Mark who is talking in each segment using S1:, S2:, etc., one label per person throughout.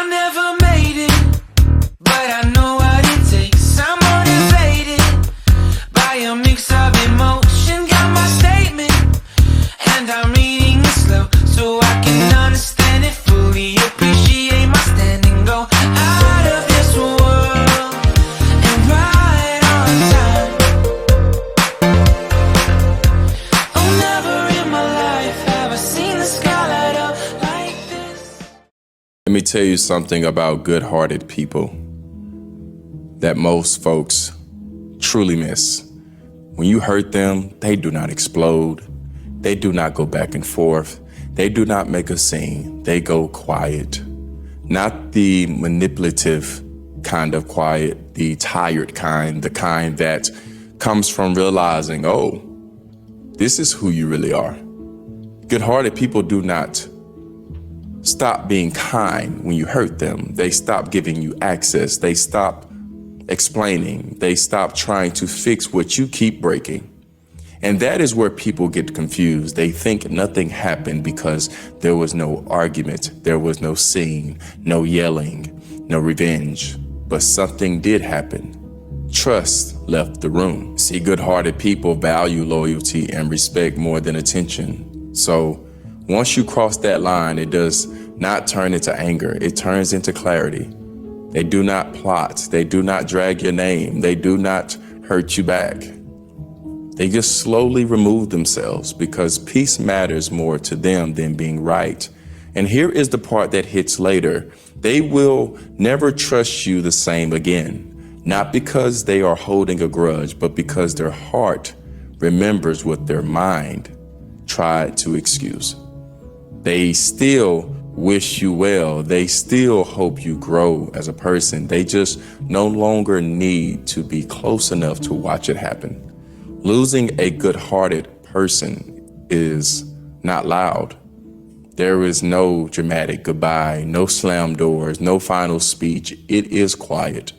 S1: I never made it, but I know what it takes. I'm motivated by a mix of emotion. Got my statement, and I'm reading it slow so I can understand it fully. Appreciate my standing, go out of this world and right on time. Oh, never in my life have I seen the sky light up like this.
S2: Let me tell you something about good-hearted people that most folks truly miss. When you hurt them, they do not explode. They do not go back and forth. They do not make a scene. They go quiet. Not the manipulative kind of quiet, the tired kind, the kind that comes from realizing, oh, this is who you really are. Good-hearted people do not stop being kind when you hurt them. They stop giving you access. They stop explaining. They stop trying to fix what you keep breaking. And that is where people get confused. They think nothing happened because there was no argument, there was no scene, no yelling, no revenge. But something did happen. Trust left the room. See, good-hearted people value loyalty and respect more than attention. So once you cross that line, it does not turn into anger. It turns into clarity. They do not plot. They do not drag your name. They do not hurt you back. They just slowly remove themselves because peace matters more to them than being right. And here is the part that hits later. They will never trust you the same again, not because they are holding a grudge, but because their heart remembers what their mind tried to excuse. They still wish you well. They still hope you grow as a person. They just no longer need to be close enough to watch it happen. Losing a good-hearted person is not loud. There is no dramatic goodbye, no slam doors, no final speech. It is quiet.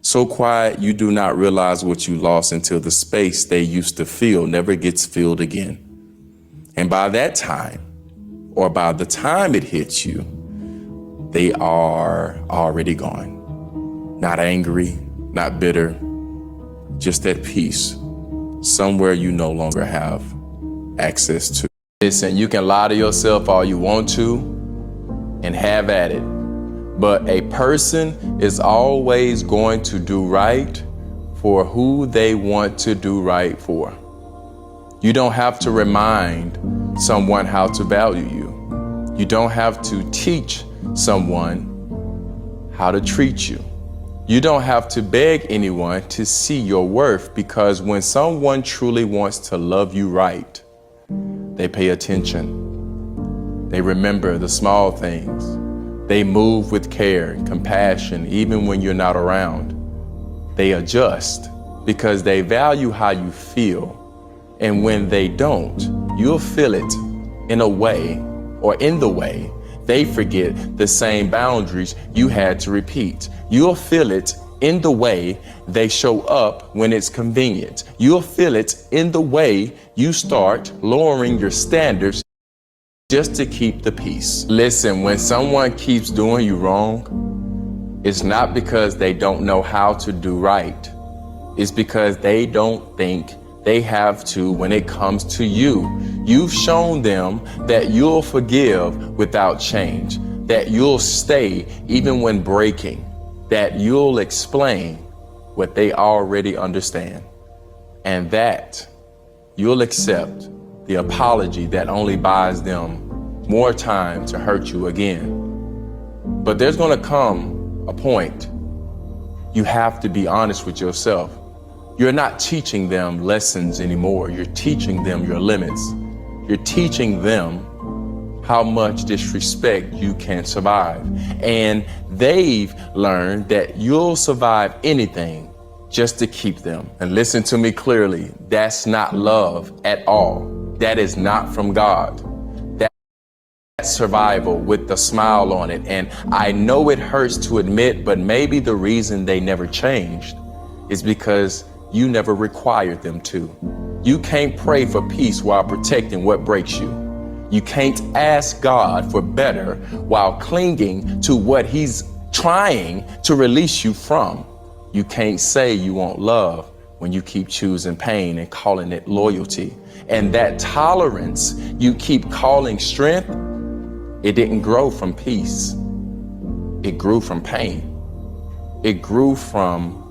S2: So quiet you do not realize what you lost until the space they used to fill never gets filled again. And by that time, or by the time it hits you, they are already gone. Not angry, not bitter, just at peace. Somewhere you no longer have access to. Listen, you can lie to yourself all you want to and have at it. But a person is always going to do right for who they want to do right for. You don't have to remind someone how to value you. You don't have to teach someone how to treat you. You don't have to beg anyone to see your worth, because when someone truly wants to love you right, they pay attention. They remember the small things. They move with care and compassion even when you're not around. They adjust because they value how you feel. And when they don't, you'll feel it in a way, or in the way they forget the same boundaries you had to repeat. You'll feel it in the way they show up when it's convenient. You'll feel it in the way you start lowering your standards just to keep the peace. Listen, when someone keeps doing you wrong, it's not because they don't know how to do right. It's because they don't think they have to when it comes to you. You've shown them that you'll forgive without change, that you'll stay even when breaking, that you'll explain what they already understand, and that you'll accept the apology that only buys them more time to hurt you again. But there's gonna come a point you have to be honest with yourself. You're not teaching them lessons anymore. You're teaching them your limits. You're teaching them how much disrespect you can survive. And they've learned that you'll survive anything just to keep them. And listen to me clearly, that's not love at all. That is not from God. That's survival with the smile on it. And I know it hurts to admit, but maybe the reason they never changed is because you never required them to. You can't pray for peace while protecting what breaks you. You can't ask God for better while clinging to what He's trying to release you from. You can't say you want love when you keep choosing pain and calling it loyalty. And that tolerance you keep calling strength, it didn't grow from peace. It grew from pain. It grew from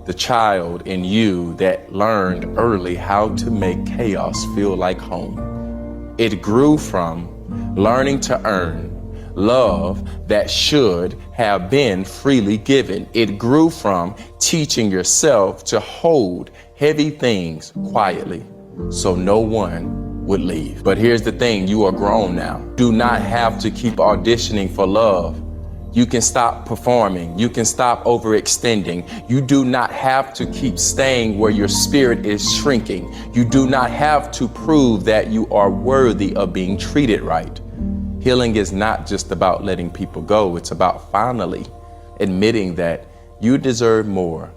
S2: the child in you that learned early how to make chaos feel like home. It grew from learning to earn love that should have been freely given. It grew from teaching yourself to hold heavy things quietly so no one would leave. But here's the thing, you are grown now. Do not have to keep auditioning for love. You can stop performing. You can stop overextending. You do not have to keep staying where your spirit is shrinking. You do not have to prove that you are worthy of being treated right. Healing is not just about letting people go. It's about finally admitting that you deserve more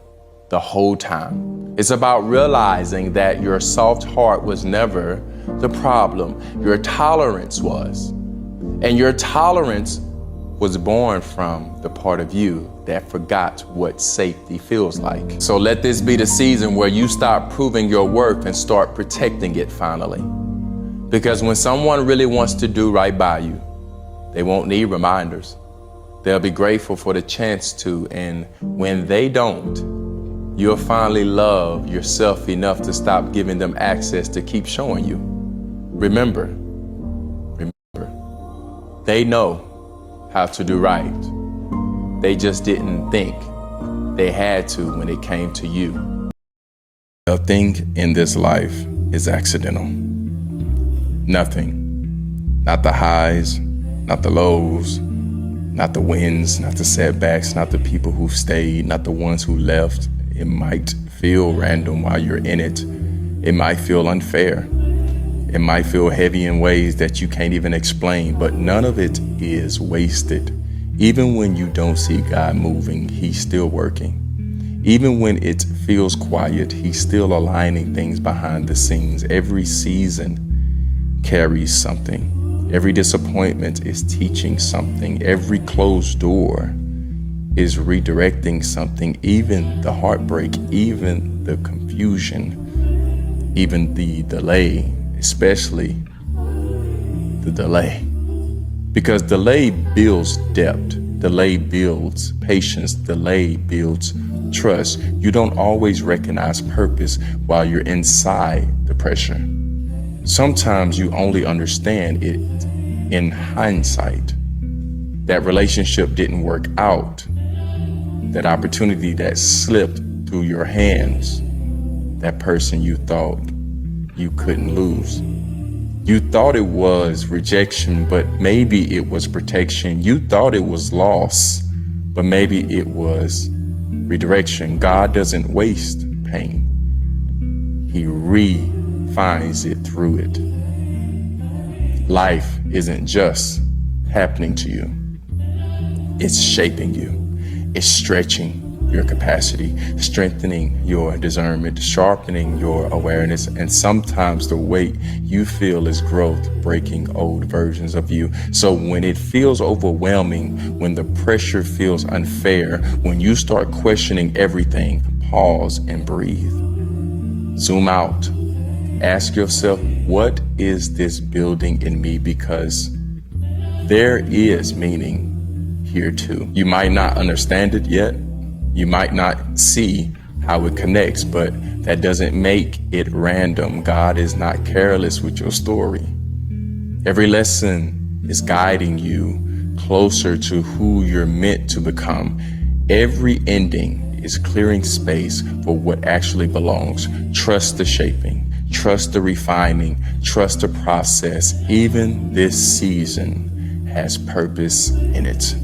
S2: the whole time. It's about realizing that your soft heart was never the problem. Your tolerance was. And your tolerance was born from the part of you that forgot what safety feels like. So let this be the season where you stop proving your worth and start protecting it finally. Because when someone really wants to do right by you, they won't need reminders. They'll be grateful for the chance to, and when they don't, you'll finally love yourself enough to stop giving them access to keep showing you. Remember, they know how to do right. They just didn't think they had to when it came to you. Nothing in this life is accidental. Nothing. Not the highs, not the lows, not the wins, not the setbacks, not the people who stayed, not the ones who left. It might feel random while you're in it. It might feel unfair. It might feel heavy in ways that you can't even explain, but none of it is wasted. Even when you don't see God moving, He's still working. Even when it feels quiet, He's still aligning things behind the scenes. Every season carries something. Every disappointment is teaching something. Every closed door is redirecting something. Even the heartbreak, even the confusion, even the delay, especially the delay. Because delay builds depth, delay builds patience, delay builds trust. You don't always recognize purpose while you're inside the pressure. Sometimes you only understand it in hindsight. That relationship didn't work out. That opportunity that slipped through your hands. That person you thought you couldn't lose. You thought it was rejection, but maybe it was protection. You thought it was loss, but maybe it was redirection. God doesn't waste pain. He refines it through it. Life isn't just happening to you. It's shaping you. It's stretching your capacity, strengthening your discernment, sharpening your awareness, and sometimes the weight you feel is growth, breaking old versions of you. So when it feels overwhelming, when the pressure feels unfair, when you start questioning everything, pause and breathe. Zoom out. Ask yourself, what is this building in me? Because there is meaning here too. You might not understand it yet. You might not see how it connects, but that doesn't make it random. God is not careless with your story. Every lesson is guiding you closer to who you're meant to become. Every ending is clearing space for what actually belongs. Trust the shaping, trust the refining, trust the process. Even this season has purpose in it.